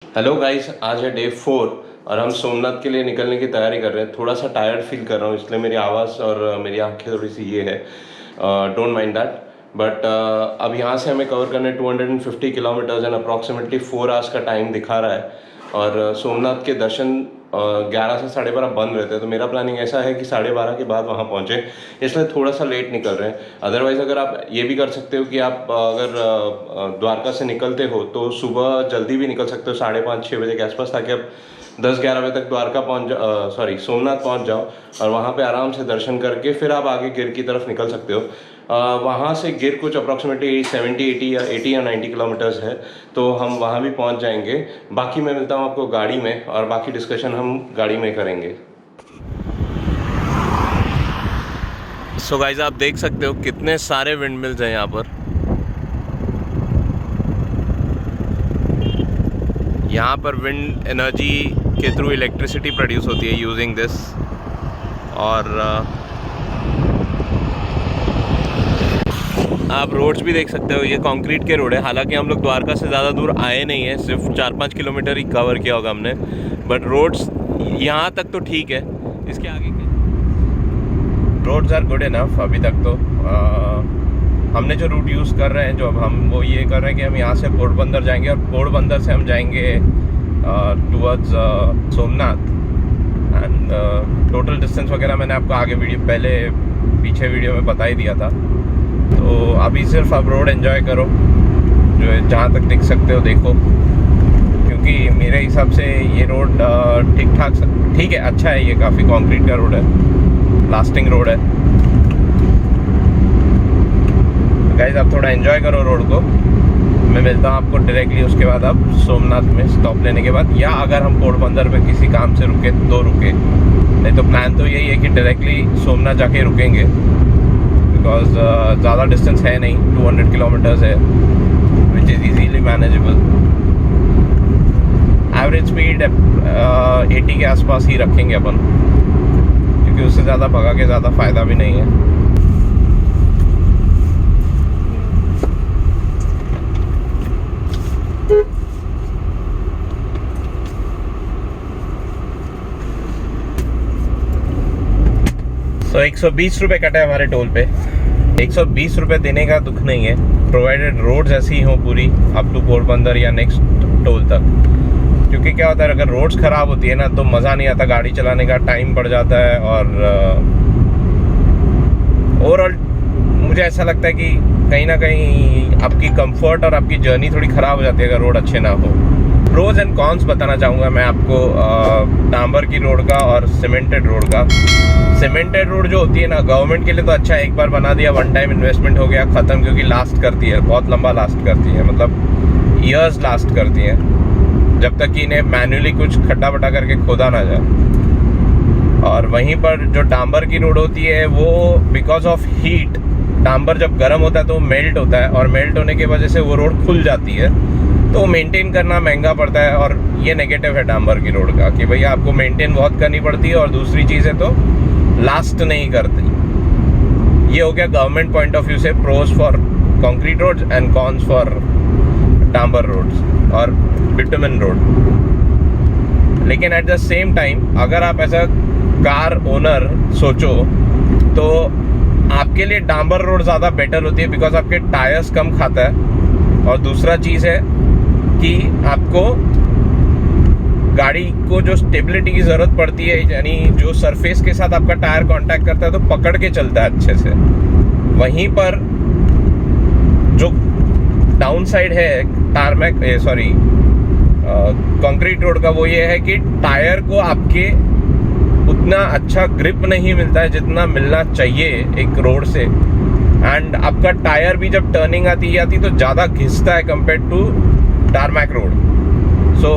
Hello guys, आज है day 4 और हम सोमनाथ के लिए निकलने की तैयारी कर रहे हैं। थोड़ा सा टायर्ड फील कर रहा हूँ, इसलिए मेरी आवाज़ और मेरी आंखें थोड़ी सी ये है। Don't mind that. बट अब यहाँ से हमें कवर करने 250 किलोमीटर्स एंड अप्रॉक्सीमेटली 4 आवर्स का टाइम दिखा रहा है। और सोमनाथ के दर्शन 11 से 12:30 बंद रहते हैं, तो मेरा प्लानिंग ऐसा है कि 12:30 के बाद वहाँ पहुँचे, इसलिए थोड़ा सा लेट निकल रहे हैं। अदरवाइज़ अगर आप ये भी कर सकते हो कि आप अगर द्वारका से निकलते हो तो सुबह जल्दी भी निकल सकते हो 5:30-6 बजे के आसपास, ताकि आप 10-11 बजे तक द्वारका सोमनाथ पहुँच जाओ और वहाँ पे आराम से दर्शन करके फिर आप आगे गिर की तरफ निकल सकते हो। वहाँ से गिर कुछ अप्रॉक्सीमेटली 80 या 90 किलोमीटर्स है, तो हम वहाँ भी पहुँच जाएंगे। बाकी मैं मिलता हूँ आपको गाड़ी में और बाकी डिस्कशन हम गाड़ी में करेंगे। सो गाइस, आप देख सकते हो कितने सारे विंड मिल्स हैं यहाँ पर। यहाँ पर विंड एनर्जी के थ्रू इलेक्ट्रिसिटी प्रोड्यूस होती है यूजिंग दिस। और आप रोड्स भी देख सकते हो, ये कंक्रीट के रोड है। हालांकि हम लोग द्वारका से ज़्यादा दूर आए नहीं हैं, सिर्फ 4-5 किलोमीटर ही कवर किया होगा हमने। बट रोड्स यहाँ तक तो ठीक है, इसके आगे रोड्स आर गुड इनफ अभी तक तो। हमने जो रूट यूज़ कर रहे हैं, जो अब हम वो ये कर रहे हैं कि हम यहाँ से पोरबंदर जाएंगे और पोरबंदर से हम जाएंगे towards Somnath. And total distance वगैरह मैंने आपको आगे पीछे वीडियो में बता ही दिया था। तो अभी सिर्फ आप रोड एंजॉय करो, जो है जहाँ तक दिख सकते हो देखो, क्योंकि मेरे हिसाब से ये रोड ठीक है, अच्छा है। ये काफ़ी कंक्रीट का रोड है, लास्टिंग रोड है। गाइस, आप थोड़ा एंजॉय करो रोड को। मैं मिलता हूँ आपको डायरेक्टली उसके बाद आप सोमनाथ में स्टॉप लेने के बाद, या अगर हम पोरबंदर पे किसी काम से रुके तो रुके, नहीं तो प्लान तो यही है कि डायरेक्टली सोमनाथ जाके रुकेंगे। बिकॉज ज़्यादा डिस्टेंस है नहीं, 200 किलोमीटर्स है, which is easily manageable. Average speed 80 के आसपास ही रखेंगे अपन, क्योंकि उससे ज़्यादा भगा के ज़्यादा फ़ायदा भी नहीं है। तो 120 रुपये कटे हमारे टोल पे। 120 रुपये देने का दुख नहीं है, प्रोवाइडेड रोड्स ऐसी हों पूरी अप टू पोरबंदर या नेक्स्ट टोल तक। क्योंकि क्या होता है, अगर रोड्स ख़राब होती है ना तो मज़ा नहीं आता गाड़ी चलाने का, टाइम बढ़ जाता है। और ओवरऑल मुझे ऐसा लगता है कि कहीं ना कहीं आपकी कंफर्ट और आपकी जर्नी थोड़ी ख़राब हो जाती है अगर रोड अच्छे ना हो। प्रोज एंड कॉन्स बताना चाहूँगा मैं आपको डांबर की रोड का और सीमेंटेड रोड का। सीमेंटेड रोड जो होती है ना, गवर्नमेंट के लिए तो अच्छा है, एक बार बना दिया, वन टाइम इन्वेस्टमेंट हो गया, ख़त्म। क्योंकि लास्ट करती है, बहुत लंबा लास्ट करती है, मतलब ईयर्स लास्ट करती है, जब तक कि इन्हें मैन्युअली कुछ खड्डा बटा करके खोदा ना जाए। और वहीं पर जो डांबर की रोड होती है, वो बिकॉज ऑफ हीट, डांबर जब गर्म होता है तो मेल्ट होता है, और मेल्ट होने की वजह से वो रोड खुल जाती है, तो मेंटेन करना महंगा पड़ता है। और ये नेगेटिव है डांबर की रोड का, कि भैया आपको मेंटेन बहुत करनी पड़ती है, और दूसरी चीज़ है तो लास्ट नहीं करती। ये हो गया गवर्नमेंट पॉइंट ऑफ व्यू से pros for concrete roads and cons for डांबर रोड्स और बिटुमेन रोड। लेकिन एट द सेम टाइम अगर आप ऐसा कार ओनर सोचो तो आपके लिए डांबर रोड ज़्यादा बेटर होती है, बिकॉज आपके टायर्स कम खाता है। और दूसरा चीज़ है कि आपको गाड़ी को जो स्टेबिलिटी की ज़रूरत पड़ती है, यानी जो सरफेस के साथ आपका टायर कांटेक्ट करता है तो पकड़ के चलता है अच्छे से। वहीं पर जो डाउन साइड है कंक्रीट रोड का, वो ये है कि टायर को आपके उतना अच्छा ग्रिप नहीं मिलता है जितना मिलना चाहिए एक रोड से। एंड आपका टायर भी जब टर्निंग आती तो ज़्यादा घिसता है compare to tarmac road. So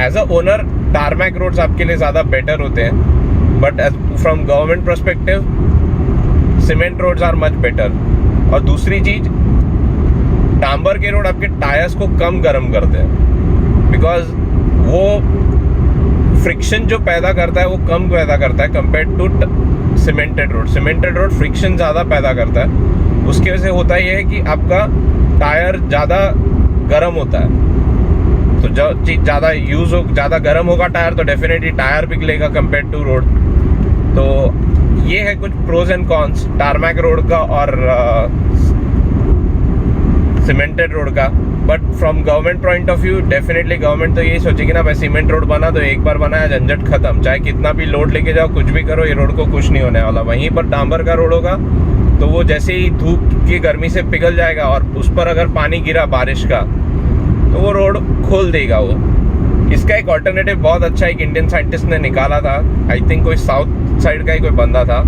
as a owner tarmac roads आपके लिए ज़्यादा बेटर होते हैं, but from government perspective cement roads are much better. और दूसरी चीज़, डांबर के रोड आपके टायर्स को कम गर्म करते हैं, बिकॉज वो फ्रिक्शन जो पैदा करता है वो कम पैदा करता है compare to cemented road. Cemented road friction ज़्यादा पैदा करता है, उसकी वजह से होता ये है कि आपका टायर ज़्यादा गर्म होता है। तो जो चीज़ ज़्यादा यूज़ हो, ज़्यादा गर्म होगा टायर तो डेफिनेटली टायर पिघलेगा कंपेयर टू रोड। तो ये है कुछ pros and cons tarmac road का और सीमेंटेड रोड का। But from government point of view definitely government तो यही सोचेगी ना, भाई सीमेंट रोड बना तो एक बार बनाया, झंझट खत्म, चाहे कितना भी लोड लेके जाओ, कुछ भी करो, ये रोड को कुछ नहीं होने वाला। वहीं पर डांबर का रोड होगा तो वो जैसे ही धूप की गर्मी से पिघल जाएगा और उस पर अगर पानी गिरा बारिश का तो वो रोड खोल देगा वो। इसका एक ऑल्टरनेटिव बहुत अच्छा एक इंडियन साइंटिस्ट ने निकाला था, आई थिंक कोई साउथ साइड का ही कोई बंदा था,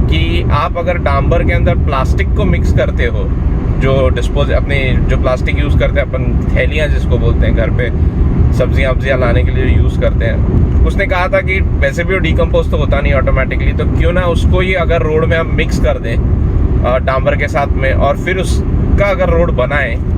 कि आप अगर डांबर के अंदर प्लास्टिक को मिक्स करते हो, जो अपने जो प्लास्टिक यूज़ करते हैं अपन, थैलियाँ जिसको बोलते हैं, घर पे सब्जियाँ वब्जियाँ लाने के लिए यूज़ करते हैं, उसने कहा था कि वैसे भी वो डिकम्पोज तो होता नहीं ऑटोमेटिकली, तो क्यों ना उसको ही अगर रोड में हम मिक्स कर दें डांबर के साथ में और फिर उसका अगर रोड बनाएं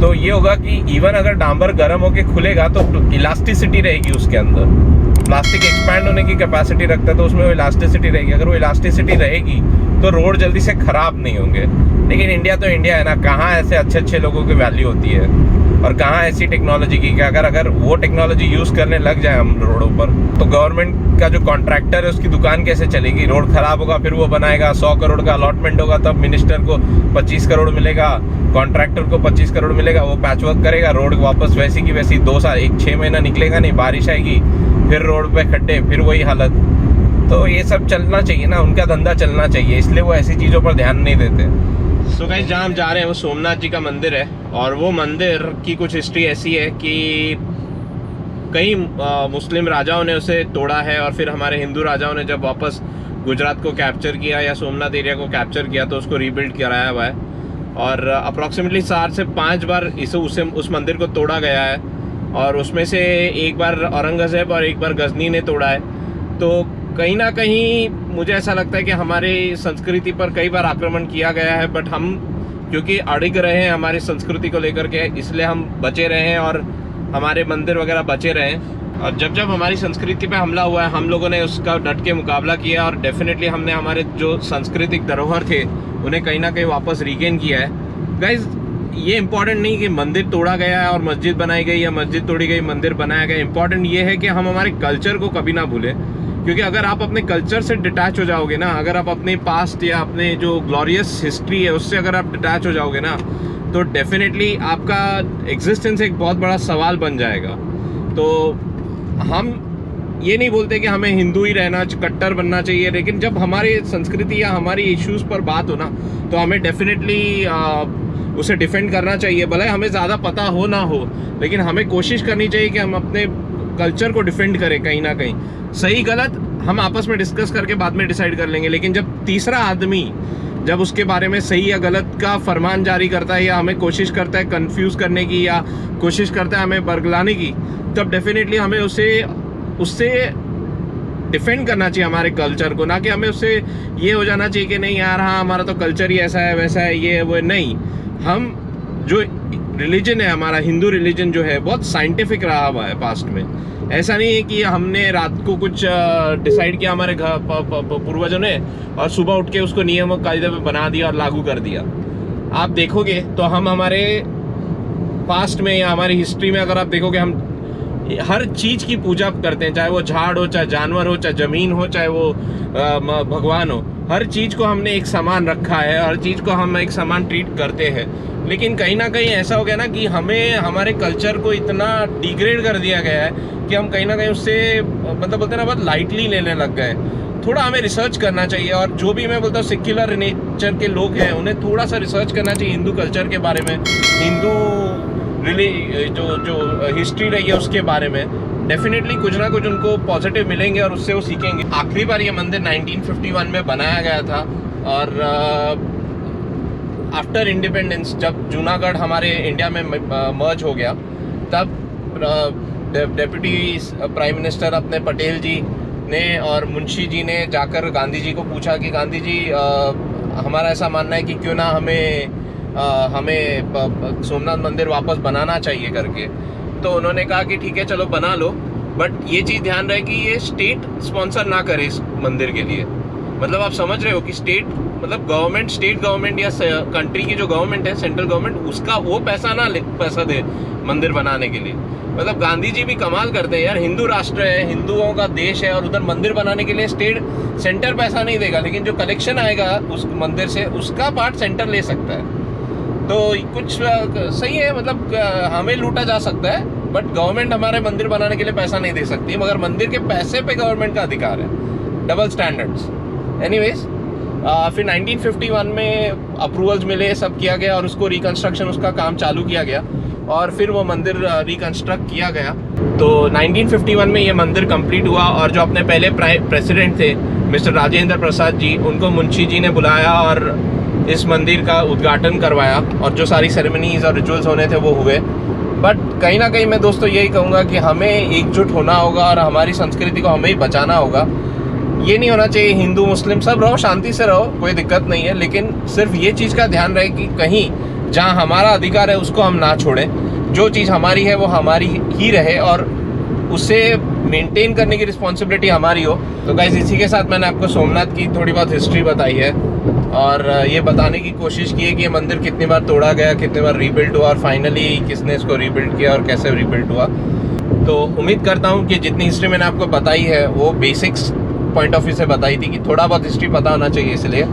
तो ये होगा कि इवन अगर डांबर गर्म होके खुलेगा तो इलास्टिसिटी रहेगी उसके अंदर। प्लास्टिक एक्सपैंड होने की कैपेसिटी रखता है तो उसमें वो इलास्टिसिटी रहेगी। अगर वो इलास्टिसिटी रहेगी तो रोड जल्दी से ख़राब नहीं होंगे। लेकिन इंडिया तो इंडिया है ना, कहाँ ऐसे अच्छे अच्छे लोगों की वैल्यू होती है और कहाँ ऐसी टेक्नोलॉजी की कि अगर वो टेक्नोलॉजी यूज़ करने लग जाए हम रोडों पर तो गवर्नमेंट का जो कॉन्ट्रैक्टर है उसकी दुकान कैसे चलेगी। रोड ख़राब होगा फिर वो बनाएगा, 100 करोड़ का अलॉटमेंट होगा तब मिनिस्टर को 25 करोड़ मिलेगा, कॉन्ट्रैक्टर को 25 करोड़ मिलेगा, वो पैचवर्क करेगा, रोड वापस वैसी की वैसी 2 साल 6 महीना निकलेगा नहीं, बारिश आएगी फिर रोड पे खड्डे, फिर वही हालत। तो ये सब चलना चाहिए ना, उनका धंधा चलना चाहिए, इसलिए वो ऐसी चीज़ों पर ध्यान नहीं देते। सो गाइस जहाँ हम जा रहे हैं वो सोमनाथ जी का मंदिर है और वो मंदिर की कुछ हिस्ट्री ऐसी है कि कई मुस्लिम राजाओं ने उसे तोड़ा है और फिर हमारे हिंदू राजाओं ने जब वापस गुजरात को कैप्चर किया या सोमनाथ एरिया को कैप्चर किया तो उसको रीबिल्ड कराया हुआ है और अप्रॉक्सीमेटली 4 से 5 बार उस मंदिर को तोड़ा गया है और उसमें से एक बार औरंगज़ेब और एक बार गजनी ने तोड़ा है। तो कहीं ना कहीं मुझे ऐसा लगता है कि हमारी संस्कृति पर कई बार आक्रमण किया गया है, बट हम क्योंकि अड़िग रहे हैं हमारी संस्कृति को लेकर के, इसलिए हम बचे रहे हैं और हमारे मंदिर वगैरह बचे रहे हैं। और जब जब हमारी संस्कृति पे हमला हुआ है हम लोगों ने उसका डट के मुकाबला किया और डेफिनेटली हमने हमारे जो सांस्कृतिक धरोहर थे उन्हें कहीं ना कहीं वापस रिगेन किया है। गाइज ये इंपॉर्टेंट नहीं कि मंदिर तोड़ा गया है और मस्जिद बनाई गई या मस्जिद तोड़ी गई मंदिर बनाया गया, इंपॉर्टेंट ये है कि हम हमारे कल्चर को कभी ना भूलें। क्योंकि अगर आप अपने कल्चर से डिटैच हो जाओगे ना, अगर आप अपने पास्ट या अपने जो ग्लोरियस हिस्ट्री है उससे अगर आप डिटैच हो जाओगे ना तो डेफिनेटली आपका एग्जिस्टेंस एक बहुत बड़ा सवाल बन जाएगा। तो हम ये नहीं बोलते कि हमें हिंदू ही रहना, कट्टर बनना चाहिए, लेकिन जब हमारी संस्कृति या हमारी इश्यूज़ पर बात हो ना तो हमें डेफिनेटली उसे डिफेंड करना चाहिए। भले हमें ज़्यादा पता हो ना हो, लेकिन हमें कोशिश करनी चाहिए कि हम अपने कल्चर को डिफेंड करें। कहीं ना कहीं सही गलत हम आपस में डिस्कस करके बाद में डिसाइड कर लेंगे, लेकिन जब तीसरा आदमी जब उसके बारे में सही या गलत का फरमान जारी करता है या हमें कोशिश करता है कंफ्यूज करने की या कोशिश करता है हमें बरगलाने की, तब डेफिनेटली हमें उससे डिफेंड करना चाहिए हमारे कल्चर को, ना कि हमें उससे ये हो जाना चाहिए कि नहीं यार हाँ हमारा तो कल्चर ही ऐसा है वैसा है ये वो। नहीं, हम जो रिलीजन है हमारा हिंदू रिलीजन जो है बहुत साइंटिफिक रहा हुआ है पास्ट में। ऐसा नहीं है कि हमने रात को कुछ डिसाइड किया हमारे घर पूर्वजों ने और सुबह उठ के उसको नियम और कायदे में बना दिया और लागू कर दिया। आप देखोगे तो हम हमारे पास्ट में या हमारी हिस्ट्री में अगर आप देखोगे हम हर चीज़ की पूजा करते हैं, चाहे वो झाड़ हो, चाहे जानवर हो, चाहे ज़मीन हो, चाहे वो भगवान हो, हर चीज़ को हमने एक समान रखा है, हर चीज़ को हम एक समान ट्रीट करते हैं। लेकिन कहीं ना कहीं ऐसा हो गया ना कि हमें हमारे कल्चर को इतना डिग्रेड कर दिया गया है कि हम कहीं ना कहीं उससे मतलब बोलते हैं ना बहुत लाइटली लेने लग गए। थोड़ा हमें रिसर्च करना चाहिए और जो भी मैं बोलता हूँ सेक्युलर नेचर के लोग हैं उन्हें थोड़ा सा रिसर्च करना चाहिए हिंदू कल्चर के बारे में, हिंदू जो हिस्ट्री रही है उसके बारे में। डेफिनेटली कुछ ना कुछ उनको पॉजिटिव मिलेंगे और उससे वो सीखेंगे। आखिरी बार ये मंदिर 1951 में बनाया गया था और आफ्टर इंडिपेंडेंस जब जूनागढ़ हमारे इंडिया में मर्ज हो गया तब डेप्यूटी प्राइम मिनिस्टर अपने पटेल जी ने और मुंशी जी ने जाकर गांधी जी को पूछा कि गांधी जी हमारा ऐसा मानना है कि क्यों ना हमें सोमनाथ मंदिर वापस बनाना चाहिए करके। तो उन्होंने कहा कि ठीक है चलो बना लो, बट ये चीज़ ध्यान रहे कि ये स्टेट स्पॉन्सर ना करे इस मंदिर के लिए। मतलब आप समझ रहे हो कि स्टेट, मतलब गवर्नमेंट, स्टेट गवर्नमेंट या कंट्री की जो गवर्नमेंट है, सेंट्रल गवर्नमेंट, उसका वो पैसा दे मंदिर बनाने के लिए। मतलब गांधी जी भी कमाल करते हैं यार, हिंदू राष्ट्र है, हिंदुओं का देश है, और उधर मंदिर बनाने के लिए सेंटर पैसा नहीं देगा, लेकिन जो कलेक्शन आएगा उस मंदिर से उसका पार्ट सेंटर ले सकता है। तो कुछ सही है, मतलब हमें लूटा जा सकता है, बट गवर्नमेंट हमारे मंदिर बनाने के लिए पैसा नहीं दे सकती, मगर मंदिर के पैसे पे गवर्नमेंट का अधिकार है। Double standards. एनीवेज, फिर 1951 में अप्रूवल्स मिले, सब किया गया, और उसको रिकंस्ट्रक्शन, उसका काम चालू किया गया, और फिर वो मंदिर रिकंस्ट्रक्ट किया गया। तो 1951 में ये मंदिर कंप्लीट हुआ, और जो अपने पहले प्रेसिडेंट थे मिस्टर राजेंद्र प्रसाद जी, उनको मुंशी जी ने बुलाया और इस मंदिर का उद्घाटन करवाया, और जो सारी सेरेमनीज और रिचुअल्स होने थे वो हुए। बट कहीं ना कहीं मैं दोस्तों यही कहूँगा कि हमें एकजुट होना होगा, और हमारी संस्कृति को हमें ही बचाना होगा। ये नहीं होना चाहिए हिंदू मुस्लिम सब रहो, शांति से रहो, कोई दिक्कत नहीं है, लेकिन सिर्फ ये चीज़ का ध्यान रहे कि कहीं जहाँ हमारा अधिकार है उसको हम ना छोड़ें, जो चीज़ हमारी है वो हमारी ही रहे, और उसे मेंटेन करने की रिस्पॉन्सिबिलिटी हमारी हो। तो गाइस, इसी के साथ मैंने आपको सोमनाथ की थोड़ी बहुत हिस्ट्री बताई है, और ये बताने की कोशिश की है कि ये मंदिर कितनी बार तोड़ा गया, कितनी बार रीबिल्ड हुआ, और फाइनली किसने इसको रीबिल्ड किया और कैसे रीबिल्ड हुआ। तो उम्मीद करता हूँ कि जितनी हिस्ट्री मैंने आपको बताई है वो बेसिक्स पॉइंट ऑफ व्यू से बताई थी, कि थोड़ा बहुत हिस्ट्री पता होना चाहिए, इसलिए।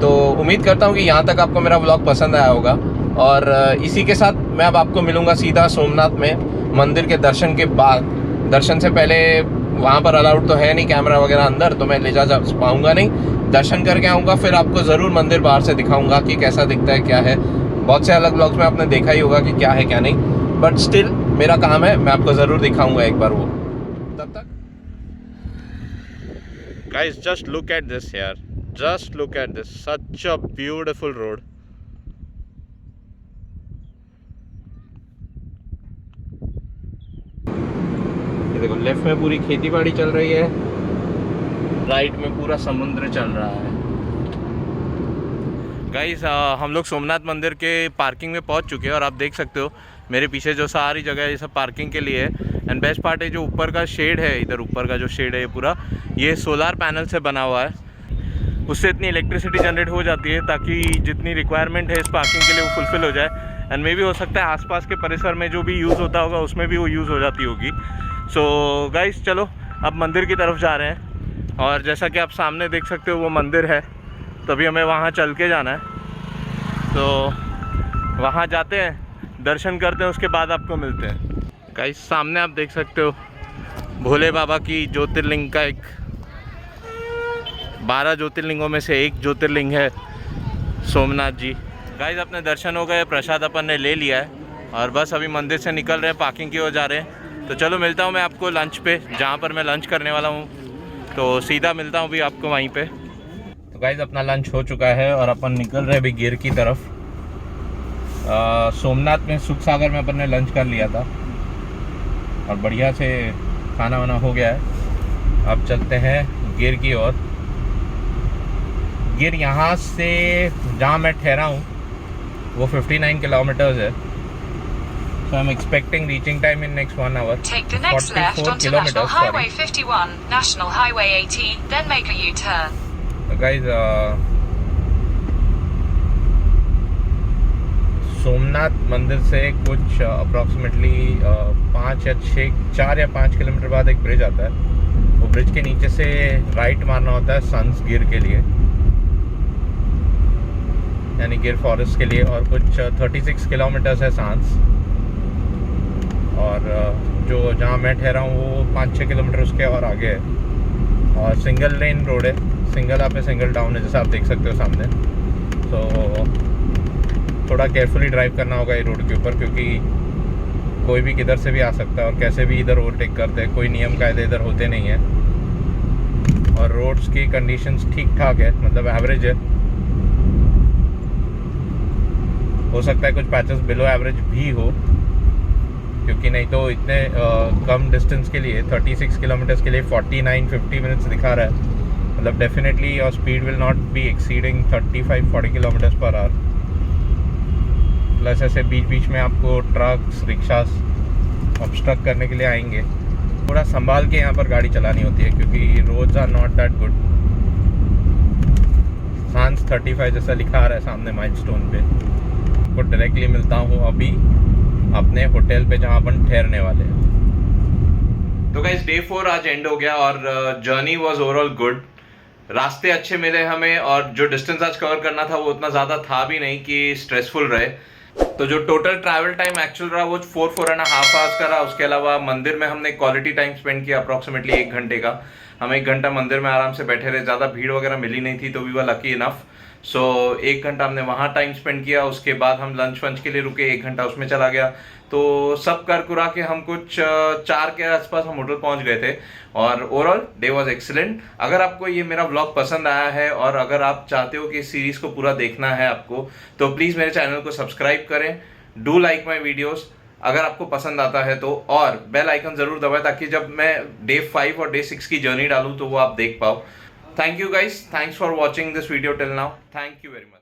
तो उम्मीद करता हूँ कि यहाँ तक आपको मेरा व्लॉग पसंद आया होगा, और इसी के साथ मैं अब आपको मिलूँगा सीधा सोमनाथ में मंदिर के दर्शन के बाद। दर्शन से पहले वहाँ पर अलाउड तो है नहीं कैमरा वगैरह अंदर, तो मैं ले जा पाऊँगा नहीं। दर्शन करके आऊँगा, फिर आपको ज़रूर मंदिर बाहर से दिखाऊँगा कि कैसा दिखता है, क्या है। बहुत से अलग व्लॉग्स में आपने देखा ही होगा कि क्या है क्या नहीं, बट स्टिल मेरा काम है, मैं आपको ज़रूर दिखाऊँगा एक बार वो। तब तक guys, just look at this here, just look at this, such a beautiful road. ये देखो, लेफ्ट में पूरी खेती बाड़ी चल रही है, राइट में पूरा समुद्र चल रहा है। गाइस, हम लोग सोमनाथ मंदिर के पार्किंग में पहुंच चुके हैं, और आप देख सकते हो मेरे पीछे जो सारी जगह है ये सब पार्किंग के लिए है। एंड बेस्ट पार्ट है जो ऊपर का शेड है, इधर ऊपर का जो शेड है ये पूरा ये सोलार पैनल से बना हुआ है। उससे इतनी इलेक्ट्रिसिटी जनरेट हो जाती है ताकि जितनी रिक्वायरमेंट है इस पार्किंग के लिए वो फुलफ़िल हो जाए। एंड मे भी हो सकता है आसपास के परिसर में जो भी यूज़ होता होगा उसमें भी वो यूज़ हो जाती होगी। सो गाइस, चलो अब मंदिर की तरफ जा रहे हैं, और जैसा कि आप सामने देख सकते हो वो मंदिर है, तभी हमें वहाँ चल के जाना है। तो वहाँ जाते हैं, दर्शन करते हैं, उसके बाद आपको मिलते हैं। गाइस, सामने आप देख सकते हो भोले बाबा की ज्योतिर्लिंग का एक 12 ज्योतिर्लिंगों में से एक ज्योतिर्लिंग है सोमनाथ जी। गाइस, अपने दर्शन हो गए, प्रसाद अपन ने ले लिया है, और बस अभी मंदिर से निकल रहे हैं, पार्किंग की ओर जा रहे हैं। तो चलो मिलता हूँ मैं आपको लंच पे, जहाँ पर मैं लंच करने वाला हूँ, तो सीधा मिलता हूँ भी आपको वहीं पे। तो गाइस, अपना लंच हो चुका है, और अपन निकल रहे हैं अभी गिर की तरफ। सोमनाथ में सुख सागर में अपन ने लंच कर लिया था, और बढ़िया से खाना वाना हो गया है। अब चलते हैं गिर की ओर। गिर यहाँ से जहाँ मैं ठहरा हूँ वो 59 किलोमीटर्स है। So I'm expecting reaching time in next 1 hour. Take the next left onto National Highway 51, National Highway 18, then make a U-turn. So guys, Somnath मंदिर से कुछ अप्रॉक्सीमेटली 4 या 5 किलोमीटर बाद एक ब्रिज आता है। वो ब्रिज के नीचे से राइट मारना होता है संस गिर के लिए, यानी गिर फॉरेस्ट के लिए, और कुछ 36 किलोमीटर्स है सांस। और जो जहाँ मैं ठहरा हूँ वो 5-6 किलोमीटर उसके और आगे है, और सिंगल लेन रोड है, सिंगल अप है सिंगल डाउन है, जैसा आप देख सकते हो सामने। तो थोड़ा केयरफुली ड्राइव करना होगा ये रोड के ऊपर, क्योंकि कोई भी किधर से भी आ सकता है और कैसे भी इधर ओवरटेक करते हैं, कोई नियम कायदे इधर होते नहीं है। और रोड्स की कंडीशंस ठीक ठाक है, मतलब एवरेज है। हो सकता है कुछ पैचेस बिलो एवरेज भी हो, क्योंकि नहीं तो इतने कम डिस्टेंस के लिए 36 किलोमीटर्स के लिए 49-50 मिनट्स दिखा रहा है। मतलब definitely your speed will not be exceeding 35-40 kilometres per hour. Plus ऐसे बीच बीच में आपको ट्रक्स रिक्शास ऑब्स्ट्रक्ट करने के लिए आएंगे। थोड़ा संभाल के यहाँ पर गाड़ी चलानी होती है, क्योंकि roads are not that good. हांस 35 जैसा लिखा आ रहा है सामने माइलस्टोन पे। को डायरेक्टली मिलता हूँ अभी अपने होटल पे जहाँ अपन ठहरने वाले हैं। तो गाइस डे 4 आज एंड हो गया और जर्नी वाज ओवरऑल गुड। रास्ते अच्छे मिले हमें और जो डिस्टेंस आज कवर करना था वो उतना ज़्यादा था भी नहीं कि स्ट्रेसफुल रहे। तो जो टोटल ट्रैवल टाइम एक्चुअल रहा वो 4.5 आवर्स का रहा। उसके अलावा मंदिर में हमने क्वालिटी टाइम स्पेंड किया अप्रॉक्सीमेटली 1 घंटे का। हम 1 घंटा मंदिर में आराम से बैठे रहे, ज़्यादा भीड़ वगैरह मिली नहीं थी तो वी वर लकी इनफ। सो 1 घंटा हमने वहाँ टाइम स्पेंड किया। उसके बाद हम लंच वंच के लिए रुके, 1 घंटा उसमें चला गया। तो सब कर कुरा के हम कुछ 4 के आसपास हम होटल पहुँच गए थे और ओवरऑल डे वाज एक्सीलेंट। अगर आपको ये मेरा व्लॉग पसंद आया है और अगर आप चाहते हो कि इस सीरीज़ को पूरा देखना है आपको, तो प्लीज़ मेरे चैनल को सब्सक्राइब करें, डू लाइक माई वीडियोज़ अगर आपको पसंद आता है तो, और बेल आइकन ज़रूर दबाएं ताकि जब मैं डे 5 और डे 6 की जर्नी डालूँ तो वो आप देख पाओ। Thank you guys, thanks for watching this video till now, thank you very much.